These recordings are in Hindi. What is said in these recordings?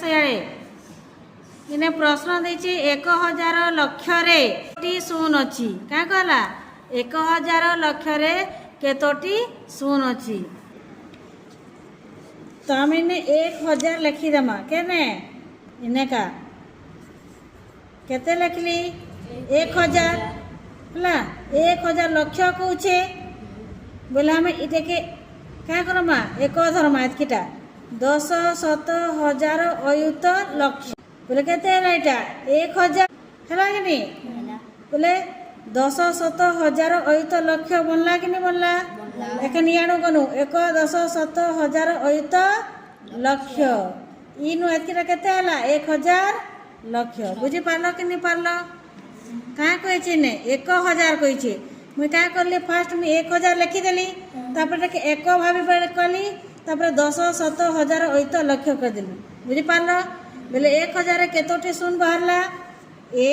सियाड़े इने प्रश्न देछि 1000 लक्ष रे केतोटी शून्य अछि का कहला 1000 लक्ष रे केतोटी शून्य अछि तो हम इने 1000 लिखी दमा केने इने का केते लिखली 1000 हला 1000 लक्ष कहूचे बोले हमें इटे के क्या करमा एक धर्मा एतकीटा 10 शत हजार अयुत लक्ष बोले केते है इटा 1000 है कि नहीं बोले 10 शत हजार अयुत लक्ष बनला कि नहीं बनला एक नियाणु कनु 10 शत हजार अयुत लक्ष इनु एतकीटा केते हला 1000 लक्ष बुझी पारल कि नहीं पारल क्या कही ने 1000 कही मुई क्या कली फास्ट मुझे 1000 लिखिदेली एक भाव कली 10 शत हजार अयुत लक्ष करदेली बुझीपार बोले 1000 केतोटी शून्य बाहरला 1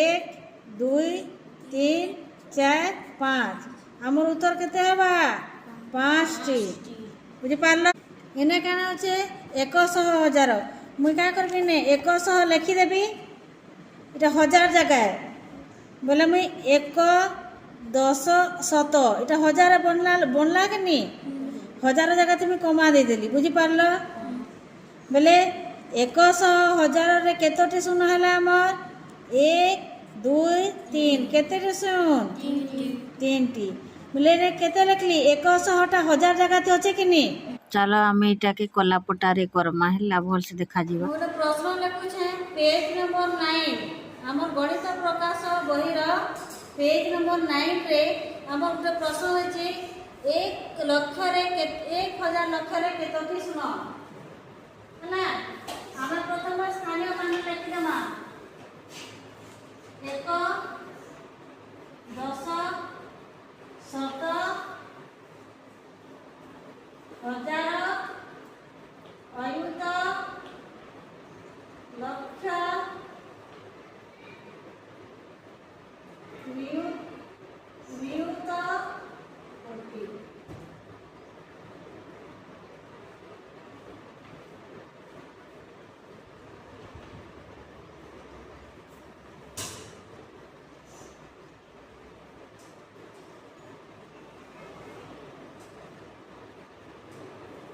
2 3 4 5 आमर उत्तर केते हवा 5 टी बुझीपार इने क्या होचे 100,000 मुई क्या करबी ने 100 लिखिदेवी इटा 1000 जगह बोले मुई 1 10 शत इटा 1000 बनला कि नहीं 1000 जगह तुम कमा देदेली बुझीपार बोले 100,000 रे केतोटी शून्य है आमर 1 2 3 केते शून्य 3 टी बोले रे केते लिखली 100टा 1000 जगह थे अच्छे कि नहीं चलो आम इटा के कलापटारे करमा है भल से देखा जीवा गोटे प्रश्न लिखुछे पेज नंबर 9 हमर गणित प्रकाश बहिर पेज नंबर 9 रे हमर गोटे प्रश्न होचे 1 लक्ष रे 1000 लक्ष रे केतोटी शून्य हला हमर प्रथम स्थानीय मान लिखि दमा 1 10 शत हजार अयुत लक्ष नियुत कोटि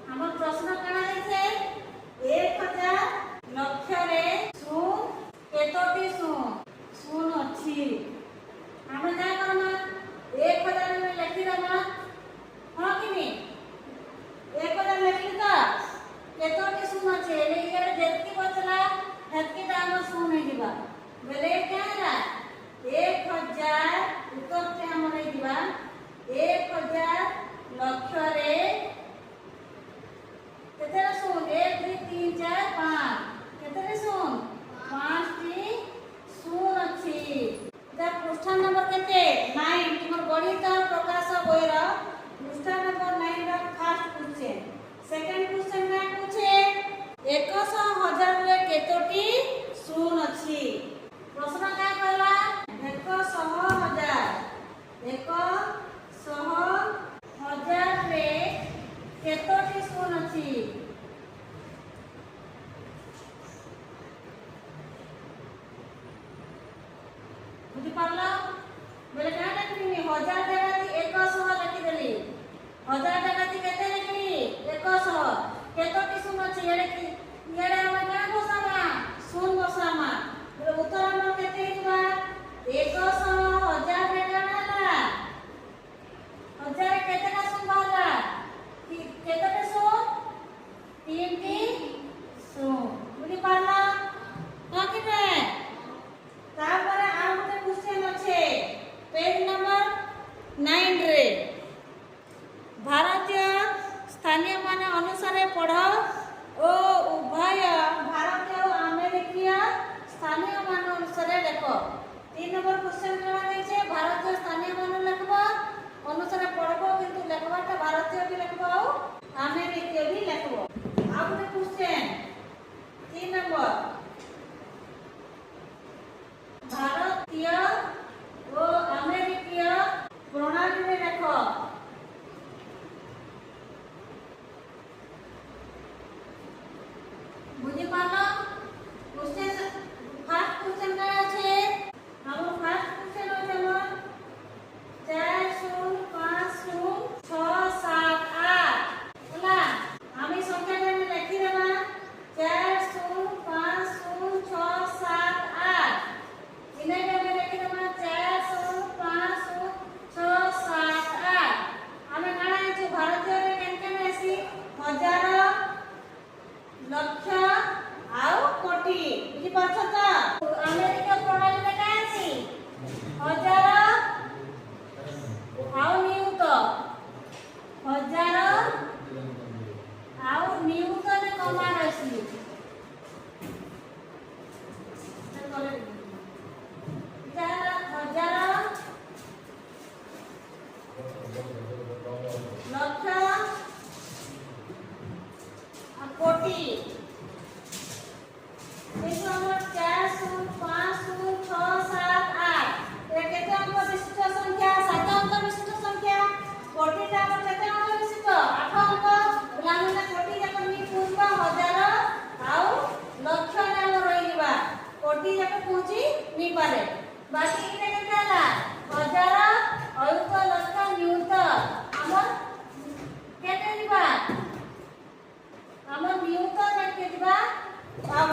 हमर प्रश्न कणा है 1000 लक्ष रे शून्य केतोटी शून्य अछि हम क्या करमा 1000 में लिखि दमा हां कि नहीं 1000 लिखि त केतोटी शून्य अछि ले ये जेतकी बचला हेतकी दाम शून्य दिबा बोले क्या है 1000 उत्तर से हम नहीं दिबा 1000 लक्ष रे केते शून्य 1 2 3 4 5 केते शून्य 5 टी शून्य अछि पृष्ठ नंबर केते 9 तुमर गणित प्रकाश बहिर पृष्ठ नंबर 9 रा फर्स्ट क्वेश्चन सेकंड क्वेश्चन में पूछे 100,000 रे केतोटी शून्य अछि प्रश्न का कहला 100,000 रे केतोटी शून्य अछि बुझी पारला बोले का लिखली 1000 जगह थी 100 लिखि देली 1000 जगह थी केते लिखली 100 केतोटी शून्य अछि येडे हम का बसामा शून्य बसामा बोले उत्तर हमर केते हिबा 100,000 रे काना ला 1000 केते का शून्य बाहरला केतोटी शून्य 3 टी शून्य बुझी पारला हां कि नहीं तापर आ गोटे क्वेश्चन अच्छे पेज नंबर 9 रे भारतीय स्थानीय मान अनुसार पढ़ ओ उभय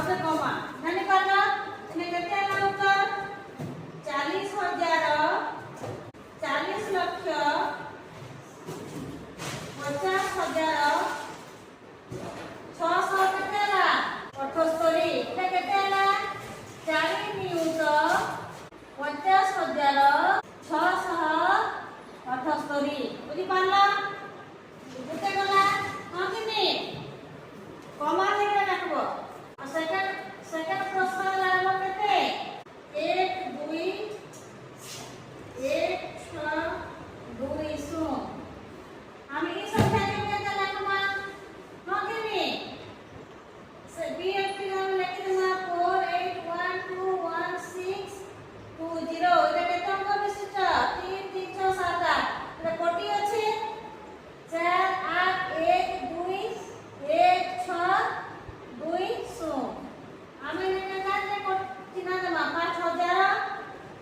तापर कमा जानी पारला इने केते आला उत्तर 40,000 40 लक्ष 50,000 600 केते आला 78 इने केते आला 40 नियुत 50,000 678 बुझी पारला केते गला हां कि नहीं कमा लेके रखबो और सेकंड प्रश्न लागलो केते 1 2 1 6 2 0 हम ई संख्या के केते रखबा हां कि नहीं से बी एफ हम लिख देना 4 8 1 2 1 6 2 0 এটা কেতে অঙ্ক বিশিষ্ট 3 3 6 7 8 এটা কোটি আছে 4 8 1 2 1 6 2 0 আমি এখানে কাটলে চিনা দেবা 5000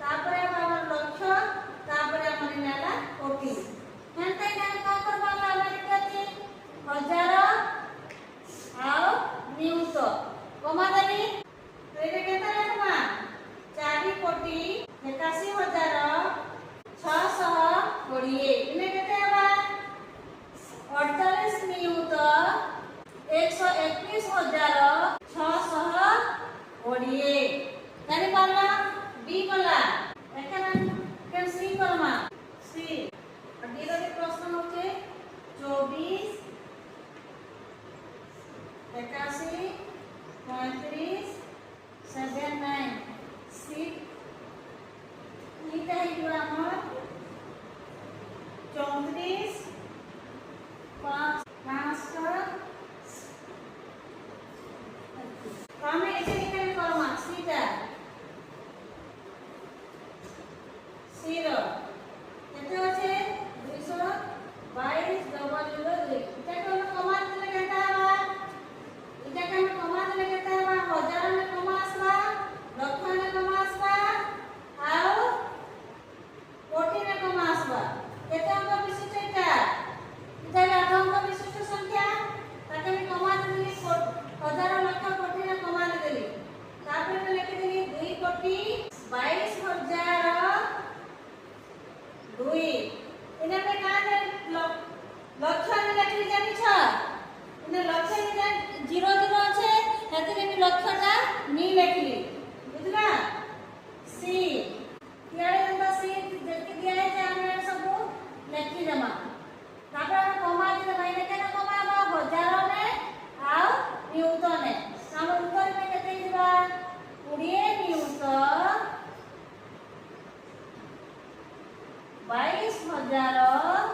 তারপরে আমার লক্ষ তারপরে আমার নেলা কোটি হেনতে এখানে কাজ করবা আমরা লিখতে হাজার আর নিউত কমা দেবি তো এটা কেতে রাখবা 4 কোটি 81,000 620 ইনে কেতে হবা 48 নিউত 121,620 জানি পারলা বি বলা এখানে কেন সি করমা সি আর ডি এর প্রশ্ন হচ্ছে 24 81 35 79 সি এটা হইলো আমার 34 5 আমি এটা এখানে করব সিটা 0 এটা হচ্ছে 222 ডবল 0 এটাকে আমরা কমা দিলে কেতে হবে এটাকে আমরা কমা দিলে কেতে হবে হাজার মে কমা আসবা লক্ষ মে কমা আসবা আর কোটি মে কমা আসবা কেতে অঙ্ক বিশিষ্ট এটা এটা অঙ্ক বিশিষ্ট সংখ্যা তাকে আমি কমা দিলি হাজার লক্ষ কোটি মে কমা দিলি তারপরে আমি লিখে দিলি 2 কোটি 22,000 2 इने पे काने लक्ष ने लिखली जानी छ इने लक्ष ने 0 0 আছে হেতে আমি লক্ষটা নি লিখলি বুঝলা সি ইয়ারে আমরা সি যেতে দিয়া আছে আমরা সব লিখি দেমা তারপর আমরা কমা দিতে বাইরে কেন কমাবো হাজার নে আর নিউত নে আমরা উত্তর মে কেতে দিবা 20 নিউত 22,000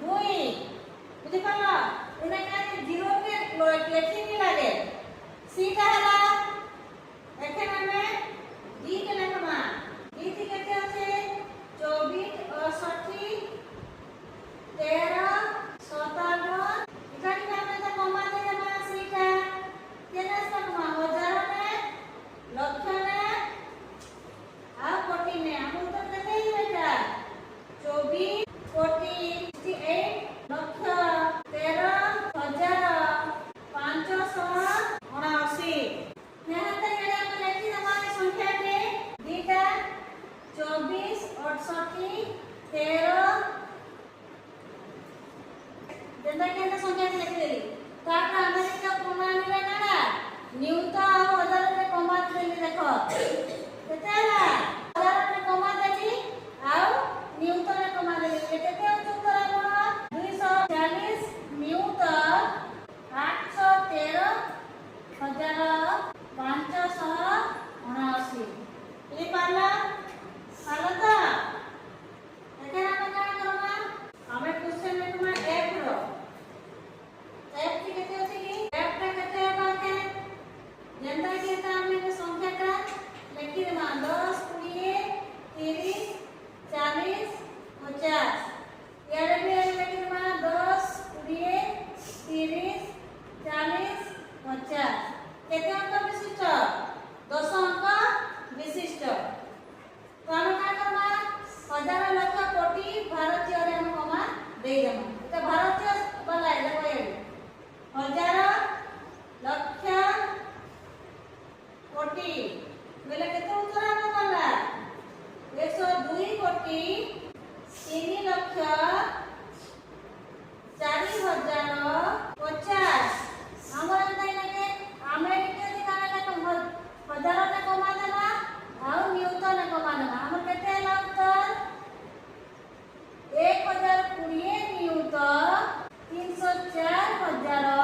দুই বুঝি পারলা এনে কানে 0 কে লেখি নি লাগে সিটা হলা এখানে আমি ডি কে লিখবা ডি তে কেতে আছে 24 68 13 57 এখানে আমরা তো কমা দিয়ে দেবা সিটা কেন আসবা কমা হাজার নে লক্ষ নে আর কোটি নে আমরা তো কেতে এটা 24 কোটি 68 লক্ষ 13,579 নেহাতে এর আমরা লিখি দেবা সংখ্যাকে দুইটা 24 68 13 যেটা কেন সংখ্যা লিখে দিলি তারপর আমরা এটা প্রমাণ নিলে না নিউত আর হাজারে কমা দিলি দেখো কেতে হলা হাজারে কমা দেলি আর নিউতনে কমা দেলি কেতে উত্তর আমরা 240 নিউত 813,579 এই পারলা পারলা তো এখানে আমরা কাজ করবা আমরা কোশ্চেন লিখবা f रो f की केते होची की f टा केते है बाके जेंता की ता हमने संख्या का लिखी देमा 10 20 4000